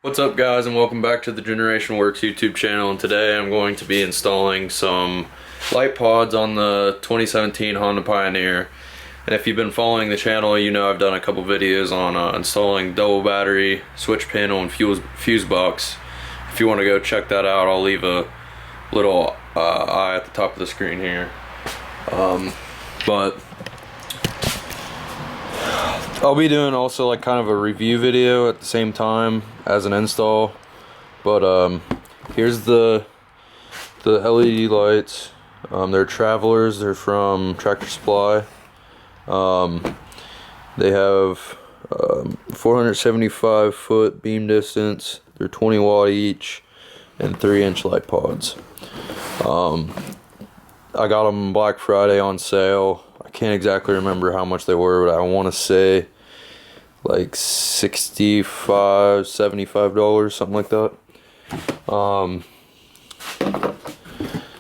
What's up guys, and welcome back to the Generation Works YouTube channel, and today I'm going to be installing some light pods on the 2017 Honda Pioneer. And if you've been following the channel, you know I've done a couple videos on installing double battery, switch panel, and fuse box. If you want to go check that out, I'll leave a little eye at the top of the screen here. But I'll be doing also like kind of a review video at the same time as an install. But here's the LED lights. They're Travelers. They're from Tractor Supply. They have 475 foot beam distance. They're 20 watt each and 3-inch light pods. I got them Black Friday on sale. I can't exactly remember how much they were, but I want to say like $65, $75, something like that.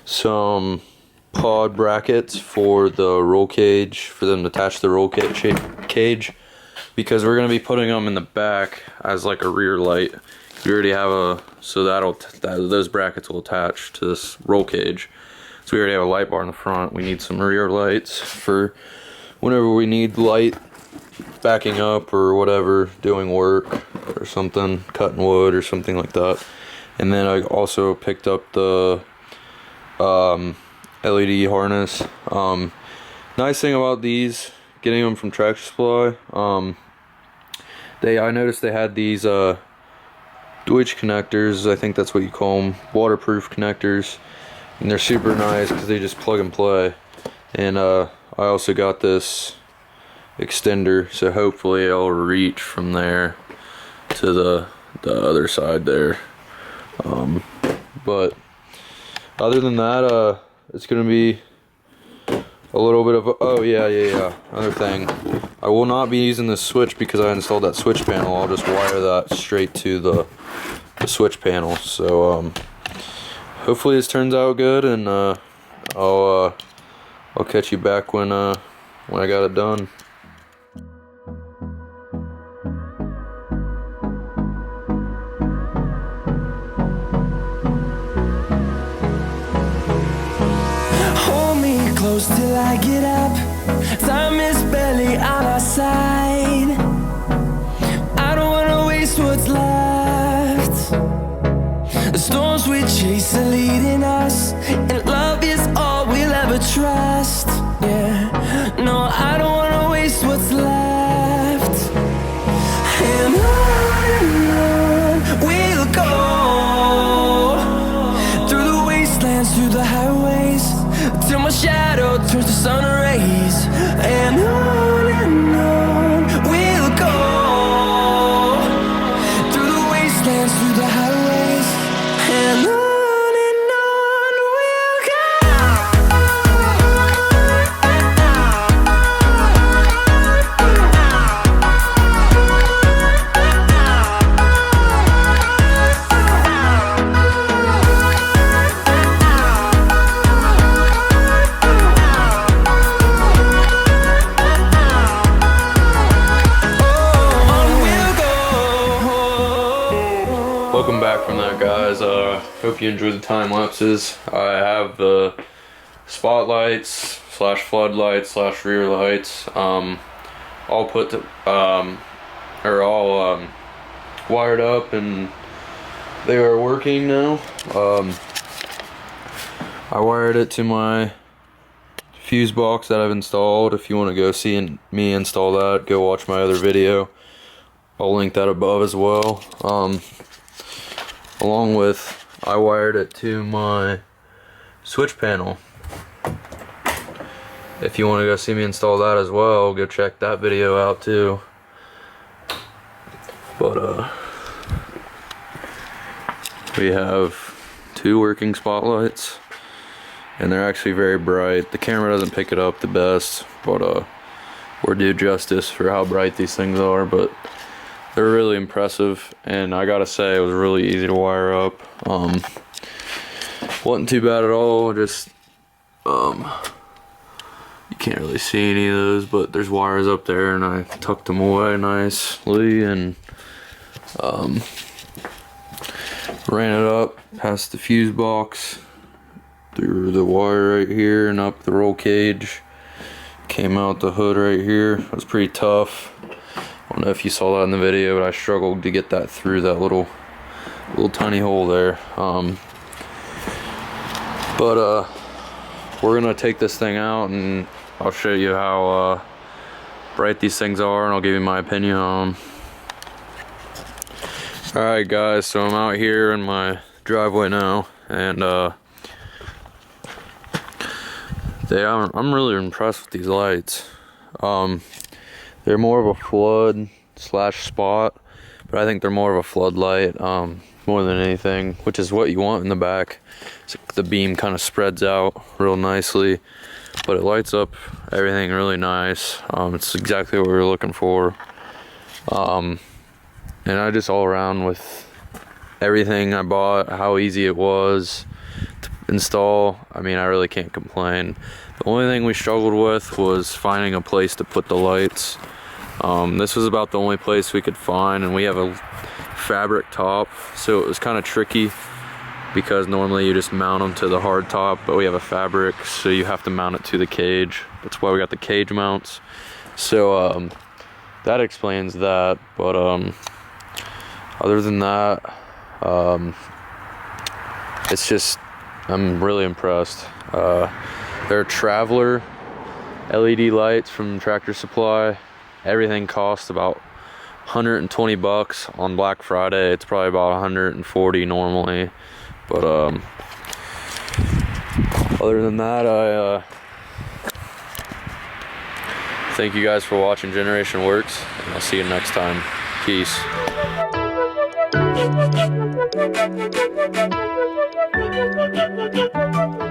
Some pod brackets for the roll cage, for them to attach the roll cage, because we're going to be putting them in the back as like a rear light. We already have so those brackets will attach to this roll cage. So we already have a light bar in the front. We need some rear lights for whenever we need light backing up or whatever, doing work or something, cutting wood or something like that. And then I also picked up the LED harness. Nice thing about these, getting them from Tractor Supply, I noticed they had these Deutsch connectors, I think that's what you call them, waterproof connectors, and they're super nice because they just plug and play. And I also got this extender, so hopefully it'll reach from there to the other side there. But other than that, it's gonna be a little bit of another thing, I will not be using this switch because I installed that switch panel. I'll just wire that straight to the switch panel. So hopefully this turns out good, and I'll catch you back when I got it done. Close till I get up. Time is barely on our side. I don't wanna waste what's left. The storms we chase are leading us, and love is all we'll ever trust. Yeah, no, I don't wanna waste what's left. And on we'll go, through the wastelands, through the highways, till my shadow turns to sun rays. And on we'll go, through the wastelands, through the highways, and on we'll go. Welcome back from that, guys. Hope you enjoyed the time lapses. I have the spotlights / floodlights / rear lights all put to, all wired up, and they are working now. I wired it to my fuse box that I've installed. If you want to go see me install that, go watch my other video. I'll link that above as well. Along with, I wired it to my switch panel. If you want to go see me install that as well, go check that video out too. But we have 2 working spotlights, and they're actually very bright. The camera doesn't pick it up the best, but we're due justice for how bright these things are. But they're really impressive, and I gotta say, it was really easy to wire up. Wasn't too bad at all. Just you can't really see any of those, but there's wires up there, and I tucked them away nicely, and Ran it up past the fuse box, through the wire right here and up the roll cage. Came out the hood right here. It was pretty tough. I don't know if you saw that in the video, but I struggled to get that through that little tiny hole there. But we're gonna take this thing out and I'll show you how bright these things are, and I'll give you my opinion on them. Alright guys, so I'm out here in my driveway now, and I'm really impressed with these lights. They're more of a flood / spot, but I think they're more of a floodlight more than anything, which is what you want in the back. So the beam kind of spreads out real nicely, but it lights up everything really nice. It's exactly what we were looking for. And I just all around with everything I bought, how easy it was to install, I mean, I really can't complain. The only thing we struggled with was finding a place to put the lights. This was about the only place we could find, and we have a fabric top, so it was kind of tricky because normally you just mount them to the hard top, but we have a fabric, so you have to mount it to the cage. That's why we got the cage mounts. So that explains that, but other than that, it's just, I'm really impressed. They're Traveler LED lights from Tractor Supply. Everything costs about 120 bucks. On Black Friday it's probably about 140 normally, but other than that, I thank you guys for watching Generation Works, and I'll see you next time. Peace. Thank you.